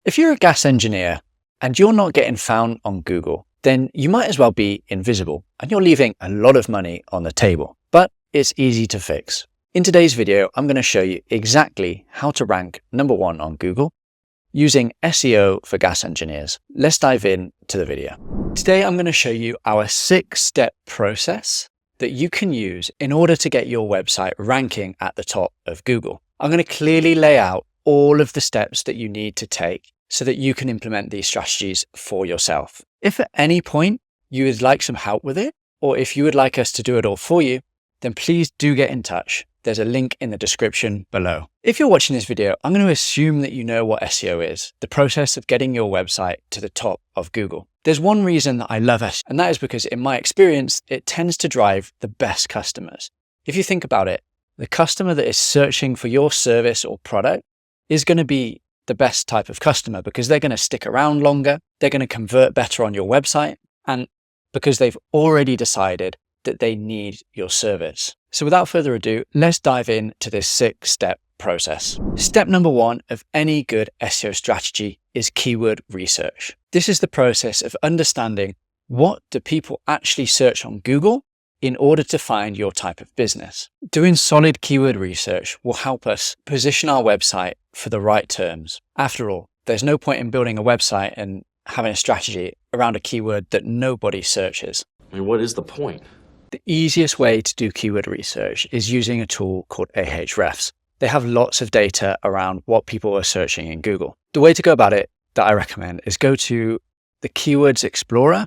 If you're a gas engineer and you're not getting found on Google, then you might as well be invisible and you're leaving a lot of money on the table. But it's easy to fix. In today's video, I'm going to show you exactly how to rank #1 on Google using SEO for gas engineers. Let's dive into the video. Today, I'm going to show you our 6-step process that you can use in order to get your website ranking at the top of Google. I'm going to clearly lay out all of the steps that you need to take so that you can implement these strategies for yourself. If at any point you would like some help with it, or if you would like us to do it all for you, then please do get in touch. There's a link in the description below. If you're watching this video, I'm going to assume that you know what SEO is, the process of getting your website to the top of Google. There's one reason that I love SEO, and that is because in my experience, it tends to drive the best customers. If you think about it, the customer that is searching for your service or product is going to be the best type of customer because they're going to stick around longer, they're going to convert better on your website, and because they've already decided that they need your service. So without further ado, let's dive into this 6-step process. Step #1 of any good SEO strategy is keyword research. This is the process of understanding what do people actually search on Google in order to find your type of business. Doing solid keyword research will help us position our website for the right terms. After all, there's no point in building a website and having a strategy around a keyword that nobody searches. I mean, what is the point? The easiest way to do keyword research is using a tool called Ahrefs. They have lots of data around what people are searching in Google. The way to go about it that I recommend is go to the Keywords Explorer,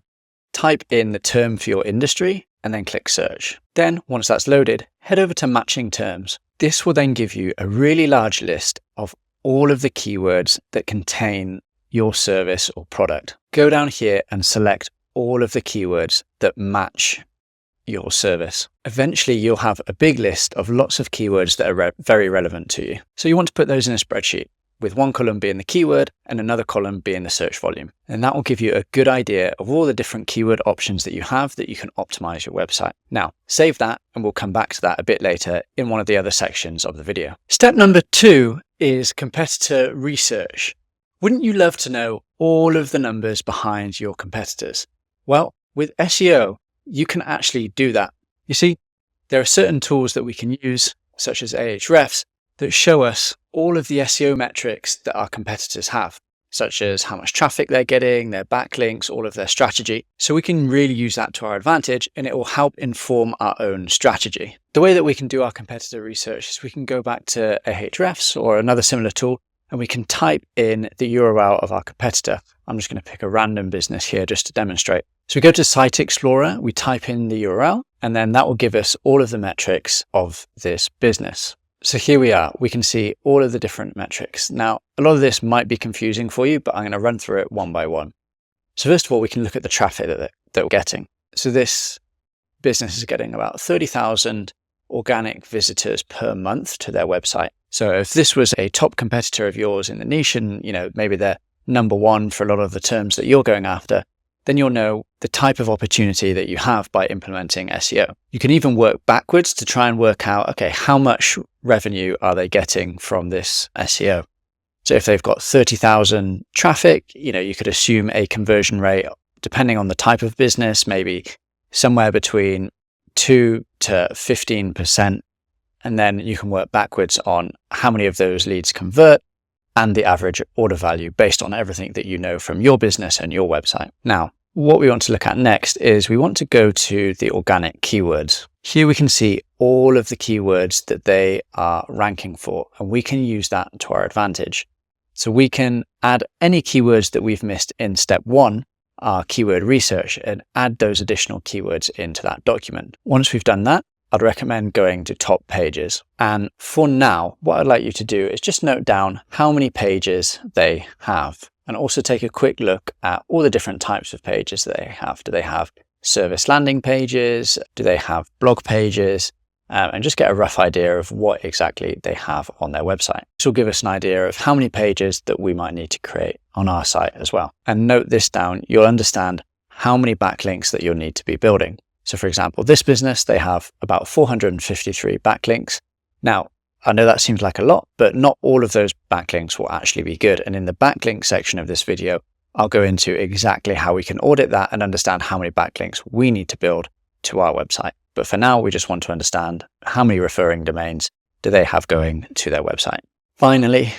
type in the term for your industry, and then click search. Then once that's loaded, head over to matching terms. This will then give you a really large list of all of the keywords that contain your service or product. Go down here and select all of the keywords that match your service. Eventually, you'll have a big list of lots of keywords that are very relevant to you. So you want to put those in a spreadsheet, with one column being the keyword and another column being the search volume. And that will give you a good idea of all the different keyword options that you have that you can optimize your website. Now, save that and we'll come back to that a bit later in one of the other sections of the video. Step #2 is competitor research. Wouldn't you love to know all of the numbers behind your competitors? Well, with SEO, you can actually do that. You see, there are certain tools that we can use, such as Ahrefs, that show us all of the SEO metrics that our competitors have, such as how much traffic they're getting, their backlinks, all of their strategy. So we can really use that to our advantage and it will help inform our own strategy. The way that we can do our competitor research is we can go back to Ahrefs or another similar tool and we can type in the URL of our competitor. I'm just going to pick a random business here just to demonstrate. So we go to Site Explorer, we type in the URL, and then that will give us all of the metrics of this business. So here we are, we can see all of the different metrics. Now, a lot of this might be confusing for you, but I'm going to run through it one by one. So first of all, we can look at the traffic that we're getting. So this business is getting about 30,000 organic visitors per month to their website. So if this was a top competitor of yours in the niche and, maybe they're #1 for a lot of the terms that you're going after, then you'll know the type of opportunity that you have by implementing SEO. You can even work backwards to try and work out, okay, how much revenue are they getting from this SEO? So if they've got 30,000 traffic, you could assume a conversion rate, depending on the type of business, maybe somewhere between 2 to 15%. And then you can work backwards on how many of those leads convert and the average order value based on everything that you know from your business and your website. Now, what we want to look at next is we want to go to the organic keywords. Here we can see all of the keywords that they are ranking for, and we can use that to our advantage. So we can add any keywords that we've missed in step 1, our keyword research, and add those additional keywords into that document. Once we've done that, I'd recommend going to top pages. And for now, what I'd like you to do is just note down how many pages they have and also take a quick look at all the different types of pages that they have. Do they have service landing pages? Do they have blog pages? And just get a rough idea of what exactly they have on their website. This will give us an idea of how many pages that we might need to create on our site as well. And note this down, you'll understand how many backlinks that you'll need to be building. So for example, this business, they have about 453 backlinks. Now, I know that seems like a lot, but not all of those backlinks will actually be good. And in the backlink section of this video, I'll go into exactly how we can audit that and understand how many backlinks we need to build to our website. But for now, we just want to understand how many referring domains do they have going to their website. Finally,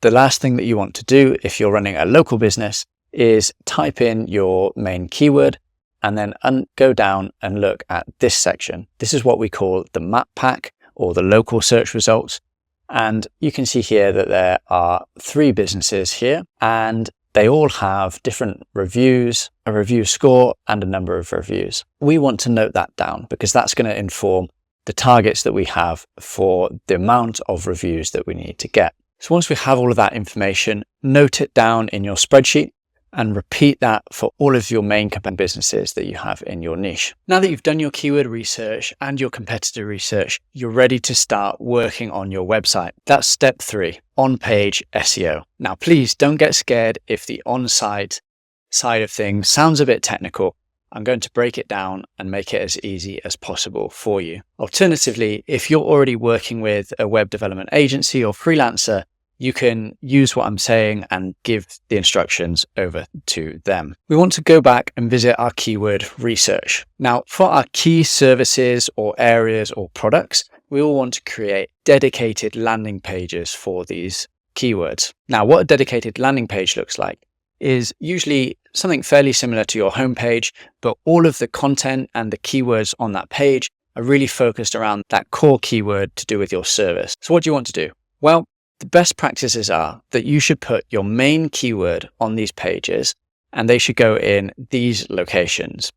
the last thing that you want to do if you're running a local business is type in your main keyword and then go down and look at this section. This is what we call the map pack or the local search results. And you can see here that there are 3 businesses here and they all have different reviews, a review score, and a number of reviews. We want to note that down because that's going to inform the targets that we have for the amount of reviews that we need to get. So once we have all of that information, note it down in your spreadsheet and repeat that for all of your main businesses that you have in your niche. Now that you've done your keyword research and your competitor research, you're ready to start working on your website. That's step 3, on-page SEO. Now, please don't get scared if the on-site side of things sounds a bit technical. I'm going to break it down and make it as easy as possible for you. Alternatively, if you're already working with a web development agency or freelancer, you can use what I'm saying and give the instructions over to them. We want to go back and visit our keyword research. Now, for our key services or areas or products, we all want to create dedicated landing pages for these keywords. Now, what a dedicated landing page looks like is usually something fairly similar to your homepage, but all of the content and the keywords on that page are really focused around that core keyword to do with your service. So what do you want to do? Well, the best practices are that you should put your main keyword on these pages and they should go in these locations.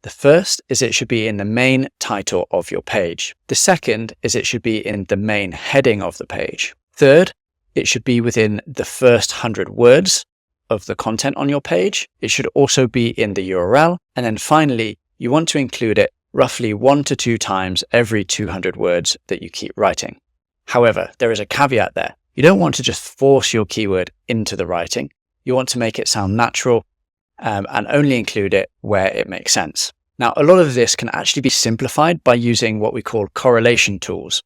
The first is it should be in the main title of your page. The second is it should be in the main heading of the page. Third, it should be within the first 100 words of the content on your page. It should also be in the URL. And then finally, you want to include it roughly 1 to 2 times every 200 words that you keep writing. However, there is a caveat there. You don't want to just force your keyword into the writing. You want to make it sound natural and only include it where it makes sense. Now, a lot of this can actually be simplified by using what we call correlation tools.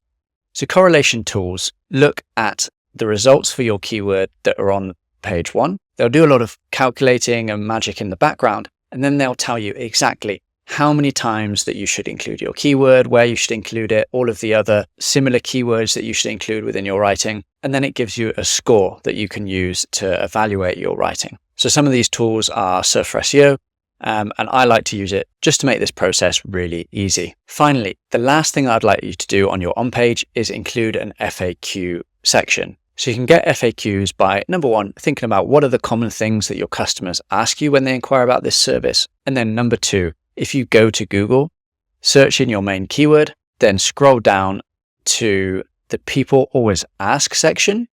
So correlation tools look at the results for your keyword that are on page 1. They'll do a lot of calculating and magic in the background, and then they'll tell you exactly how many times that you should include your keyword, where you should include it, all of the other similar keywords that you should include within your writing. And then it gives you a score that you can use to evaluate your writing. So some of these tools are Surf for SEO, and I like to use it just to make this process really easy. Finally, the last thing I'd like you to do on your on-page is include an FAQ section. So you can get FAQs by, number 1, thinking about what are the common things that your customers ask you when they inquire about this service. And then number 2, if you go to Google, search in your main keyword, then scroll down to the people always ask section.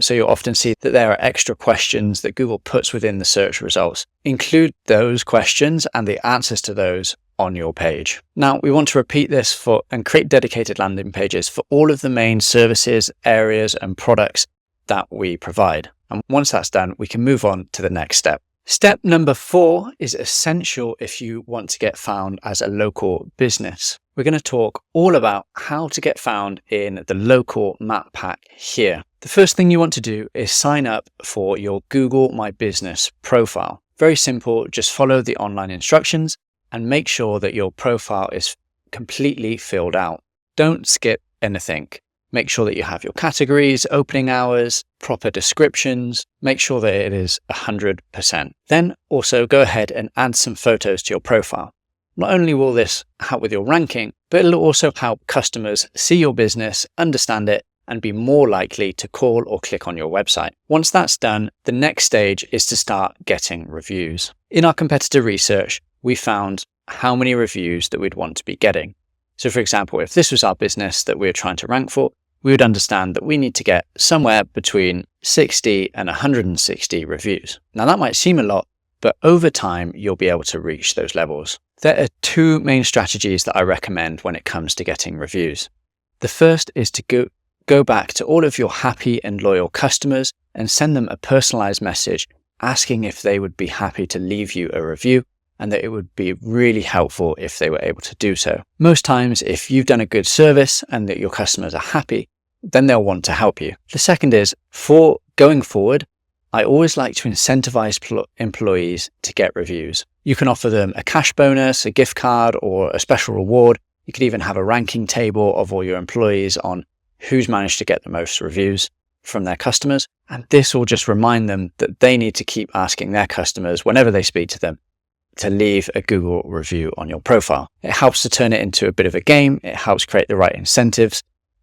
So you'll often see that there are extra questions that Google puts within the search results. Include those questions and the answers to those on your page. Now, we want to repeat this and create dedicated landing pages for all of the main services, areas, and products that we provide. And once that's done, we can move on to the next step. Step number 4 is essential if you want to get found as a local business. We're going to talk all about how to get found in the local map pack here. The first thing you want to do is sign up for your Google My Business profile. Very simple, just follow the online instructions and make sure that your profile is completely filled out. Don't skip anything. Make sure that you have your categories, opening hours, proper descriptions. Make sure that it is 100%. Then also go ahead and add some photos to your profile. Not only will this help with your ranking, but it'll also help customers see your business, understand it, and be more likely to call or click on your website. Once that's done, the next stage is to start getting reviews. In our competitor research, we found how many reviews that we'd want to be getting. So for example, if this was our business that we were trying to rank for, we would understand that we need to get somewhere between 60 and 160 reviews. Now that might seem a lot, but over time, you'll be able to reach those levels. There are 2 main strategies that I recommend when it comes to getting reviews. The first is to go back to all of your happy and loyal customers and send them a personalized message asking if they would be happy to leave you a review, and that it would be really helpful if they were able to do so. Most times, if you've done a good service and that your customers are happy, then they'll want to help you. The second is, for going forward, I always like to incentivize employees to get reviews. You can offer them a cash bonus, a gift card, or a special reward. You could even have a ranking table of all your employees on who's managed to get the most reviews from their customers. And this will just remind them that they need to keep asking their customers whenever they speak to them to leave a Google review on your profile. It helps to turn it into a bit of a game. It helps create the right incentives.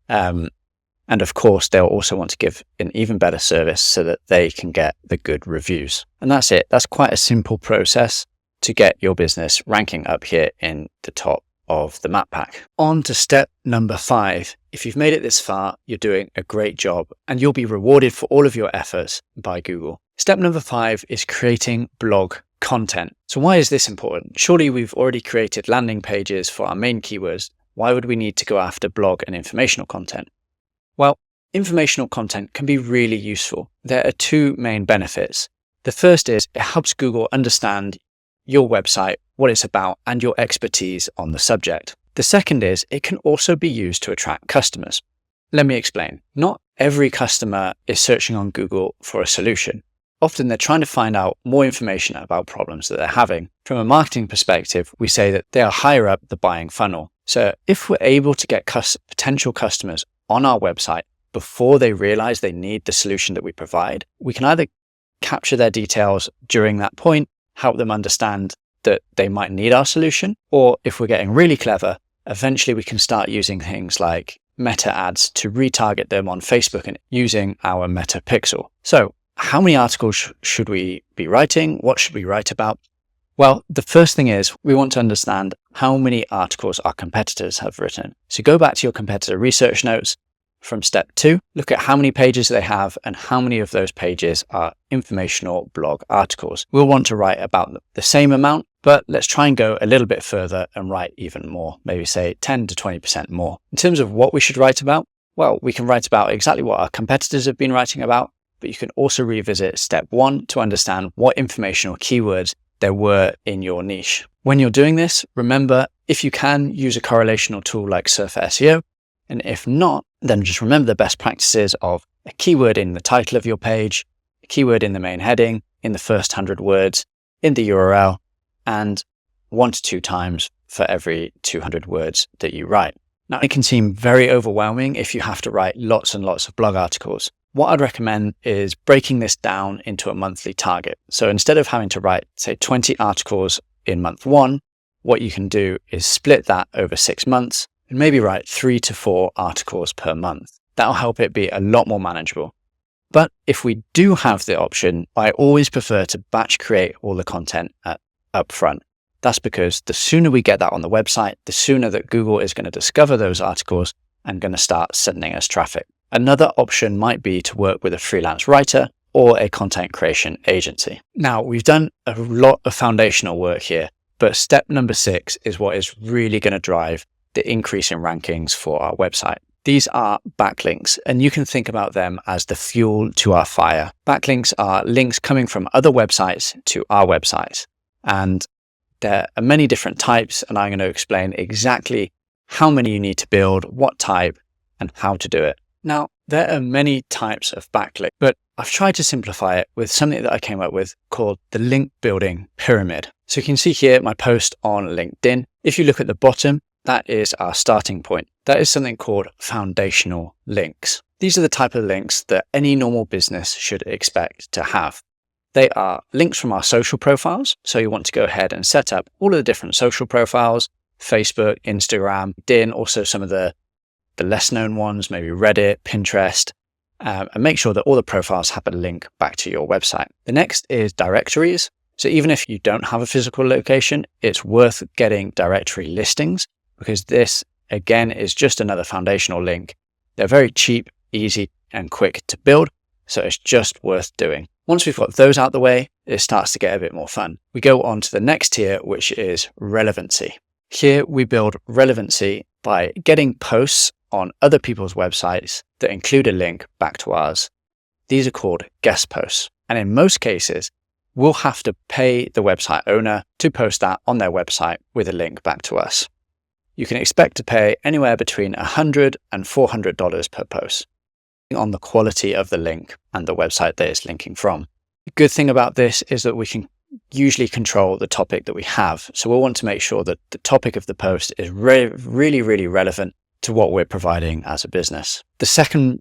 And of course, they'll also want to give an even better service so that they can get the good reviews. And that's it. That's quite a simple process to get your business ranking up here in the top of the map pack. On to step number 5. If you've made it this far, you're doing a great job and you'll be rewarded for all of your efforts by Google. Step number 5 is creating blog content. So why is this important? Surely we've already created landing pages for our main keywords. Why would we need to go after blog and informational content? Well, informational content can be really useful. There are 2 main benefits. The first is it helps Google understand your website, what it's about, and your expertise on the subject. The second is it can also be used to attract customers. Let me explain. Not every customer is searching on Google for a solution. Often they're trying to find out more information about problems that they're having. From a marketing perspective, we say that they are higher up the buying funnel. So if we're able to get potential customers on our website before they realize they need the solution that we provide, we can either capture their details during that point, help them understand that they might need our solution, or if we're getting really clever, eventually we can start using things like meta ads to retarget them on Facebook and using our meta pixel. So how many articles should we be writing? What should we write about? Well, the first thing is we want to understand how many articles our competitors have written. So go back to your competitor research notes from step 2, look at how many pages they have and how many of those pages are informational blog articles. We'll want to write about the same amount, but let's try and go a little bit further and write even more, maybe say 10 to 20% more. In terms of what we should write about, well, we can write about exactly what our competitors have been writing about, but you can also revisit step 1 to understand what informational keywords there were in your niche. When you're doing this, remember, if you can, use a correlational tool like Surfer SEO, and if not, then just remember the best practices of a keyword in the title of your page, a keyword in the main heading, in the first 100 words, in the URL, and 1 to 2 times for every 200 words that you write. Now, it can seem very overwhelming if you have to write lots and lots of blog articles. What I'd recommend is breaking this down into a monthly target. So instead of having to write, say, 20 articles in month 1, what you can do is split that over 6 months and maybe write 3 to 4 articles per month. That'll help it be a lot more manageable. But if we do have the option, I always prefer to batch create all the content up front. That's because the sooner we get that on the website, the sooner that Google is going to discover those articles and going to start sending us traffic. Another option might be to work with a freelance writer or a content creation agency. Now, we've done a lot of foundational work here, but step number 6 is what is really going to drive the increase in rankings for our website. These are backlinks, and you can think about them as the fuel to our fire. Backlinks are links coming from other websites to our websites, and there are many different types, and I'm going to explain exactly how many you need to build, what type, and how to do it. Now, there are many types of backlink, but I've tried to simplify it with something that I came up with called the link building pyramid. So you can see here my post on LinkedIn. If you look at the bottom, that is our starting point. That is something called foundational links. These are the type of links that any normal business should expect to have. They are links from our social profiles. So you want to go ahead and set up all of the different social profiles, Facebook, Instagram, LinkedIn, also some of the less known ones, maybe Reddit, Pinterest, and make sure that all the profiles have a link back to your website. The next is directories. So even if you don't have a physical location, it's worth getting directory listings because this, again, is just another foundational link. They're very cheap, easy, and quick to build, so it's just worth doing. Once we've got those out the way, it starts to get a bit more fun. We go on to the next tier, which is relevancy. Here we build relevancy by getting posts on other people's websites that include a link back to ours. These are called guest posts. And in most cases, we'll have to pay the website owner to post that on their website with a link back to us. you can expect to pay anywhere between $100 and $400 per post on the quality of the link and the website that it's linking from. The good thing about this is that we can usually control the topic that we have. So we'll want to make sure that the topic of the post is really relevant to what we're providing as a business. The second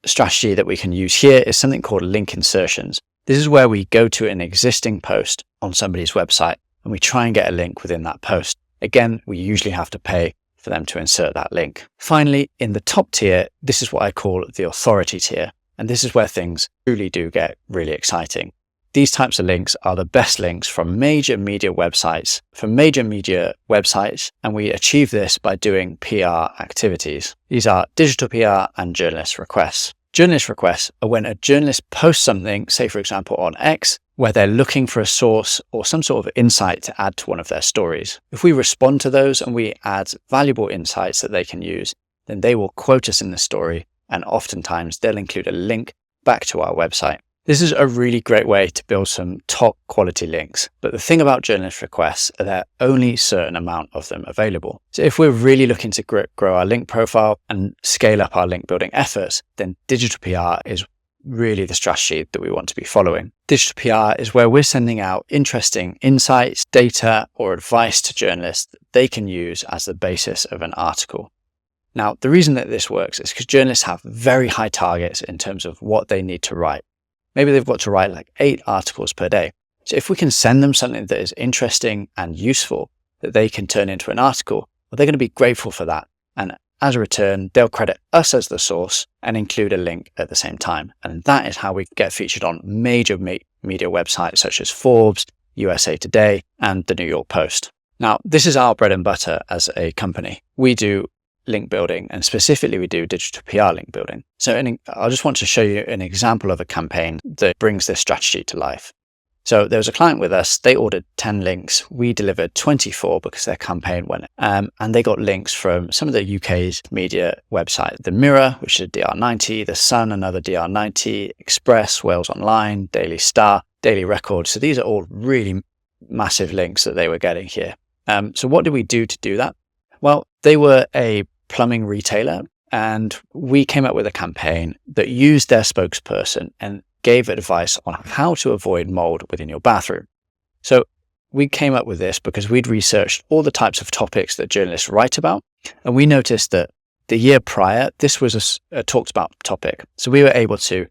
strategy that we can use here is something called link insertions. This is where we go to an existing post on somebody's website and we try and get a link within that post. Again, we usually have to pay for them to insert that link. Finally, in the top tier, this is what I call the authority tier. And this is where things truly do get really exciting. These types of links are the best links from major media websites, and we achieve this by doing PR activities. These are digital PR and journalist requests. Journalist requests are when a journalist posts something, say for example on X, where they're looking for a source or some sort of insight to add to one of their stories. If we respond to those and we add valuable insights that they can use, then they will quote us in the story, and oftentimes they'll include a link back to our website. This is a really great way to build some top quality links. But the thing about journalist requests are there are only a certain amount of them available. So if we're really looking to grow our link profile and scale up our link building efforts, then digital PR is really the strategy that we want to be following. Digital PR is where we're sending out interesting insights, data, or advice to journalists that they can use as the basis of an article. Now, the reason that this works is because journalists have very high targets in terms of what they need to write. Maybe they've got to write like 8 articles per day. So if we can send them something that is interesting and useful that they can turn into an article, well, they're going to be grateful for that. And as a return, they'll credit us as the source and include a link at the same time. And that is how we get featured on major media websites such as Forbes, USA Today, and the New York Post. Now, this is our bread and butter as a company. We do link building, and specifically we do digital PR link building. So I just want to show you an example of a campaign that brings this strategy to life. So there was a client with us, they ordered 10 links. We delivered 24 because their campaign went, and they got links from some of the UK's media websites. The Mirror, which is a DR90, The Sun, another DR90, Express, Wales Online, Daily Star, Daily Record. So these are all really massive links that they were getting here. So what did we do to do that? Well, they were a plumbing retailer, and we came up with a campaign that used their spokesperson and gave advice on how to avoid mold within your bathroom. So we came up with this because we'd researched all the types of topics that journalists write about, and we noticed that the year prior, this was a talked about topic. So we were able to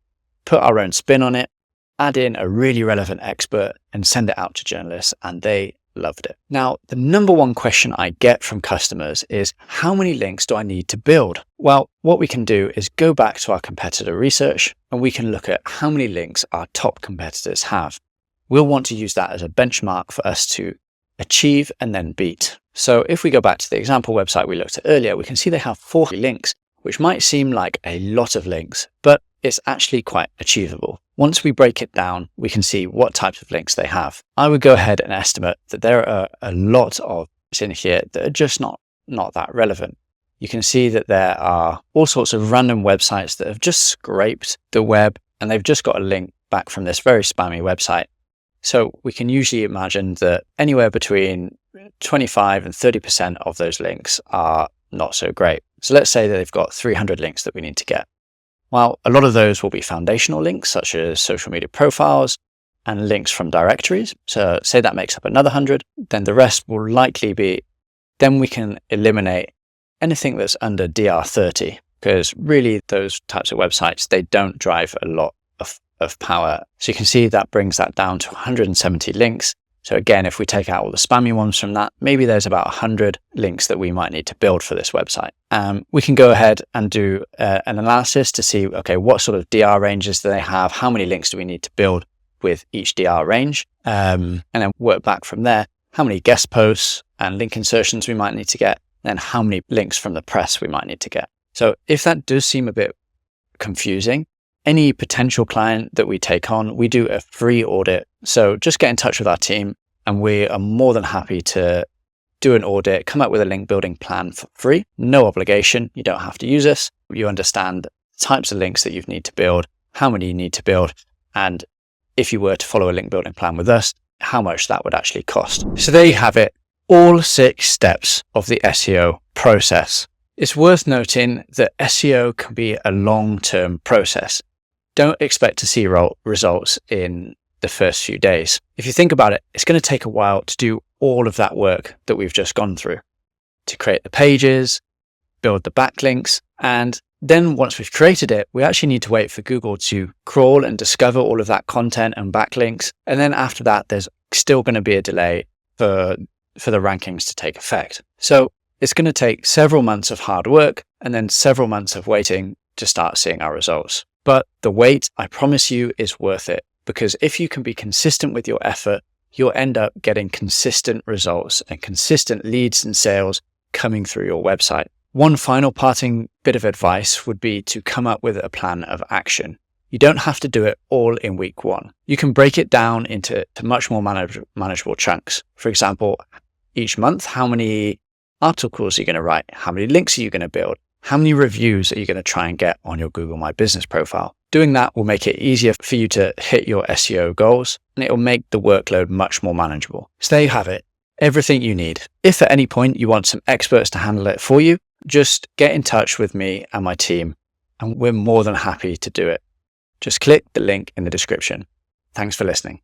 put our own spin on it, add in a really relevant expert, and send it out to journalists, and they loved it. Now, the number one question I get from customers is, how many links do I need to build? Well, what we can do is go back to our competitor research and we can look at how many links our top competitors have. We'll want to use that as a benchmark for us to achieve and then beat. So if we go back to the example website we looked at earlier, we can see they have 40 links, which might seem like a lot of links, but it's actually quite achievable. Once we break it down, we can see what types of links they have. I would go ahead and estimate that there are a lot of links in here that are just not that relevant. You can see that there are all sorts of random websites that have just scraped the web and they've just got a link back from this very spammy website. So we can usually imagine that anywhere between 25 and 30% of those links are not so great. So let's say that they've got 300 links that we need to get. Well, a lot of those will be foundational links, such as social media profiles and links from directories. So say that makes up another 100, then the rest will likely be, then we can eliminate anything that's under DR30, because really those types of websites, they don't drive a lot of power. So you can see that brings that down to 170 links. So again, if we take out all the spammy ones from that, maybe there's about 100 links that we might need to build for this website. We can go ahead and do an analysis to see, okay, what sort of DR ranges do they have? How many links do we need to build with each DR range? And then work back from there, how many guest posts and link insertions we might need to get, and how many links from the press we might need to get. So if that does seem a bit confusing, any potential client that we take on, we do a free audit. So just get in touch with our team and we are more than happy to do an audit, come up with a link building plan for free, no obligation. You don't have to use us. You understand the types of links that you need to build, how many you need to build, and if you were to follow a link building plan with us, how much that would actually cost. So there you have it. all 6 steps of the SEO process. It's worth noting that SEO can be a long-term process. Don't expect to see results in the first few days. If you think about it, it's going to take a while to do all of that work that we've just gone through, to create the pages, build the backlinks, and then once we've created it, we actually need to wait for Google to crawl and discover all of that content and backlinks. And then after that, there's still going to be a delay for the rankings to take effect. So it's going to take several months of hard work and then several months of waiting to start seeing our results. But the wait, I promise you, is worth it, because if you can be consistent with your effort, you'll end up getting consistent results and consistent leads and sales coming through your website. One final parting bit of advice would be to come up with a plan of action. You don't have to do it all in week 1. You can break it down into much more manageable chunks. For example, each month, how many articles are you going to write? How many links are you going to build? How many reviews are you going to try and get on your Google My Business profile? Doing that will make it easier for you to hit your SEO goals, and it will make the workload much more manageable. So there you have it, everything you need. If at any point you want some experts to handle it for you, just get in touch with me and my team, and we're more than happy to do it. Just click the link in the description. Thanks for listening.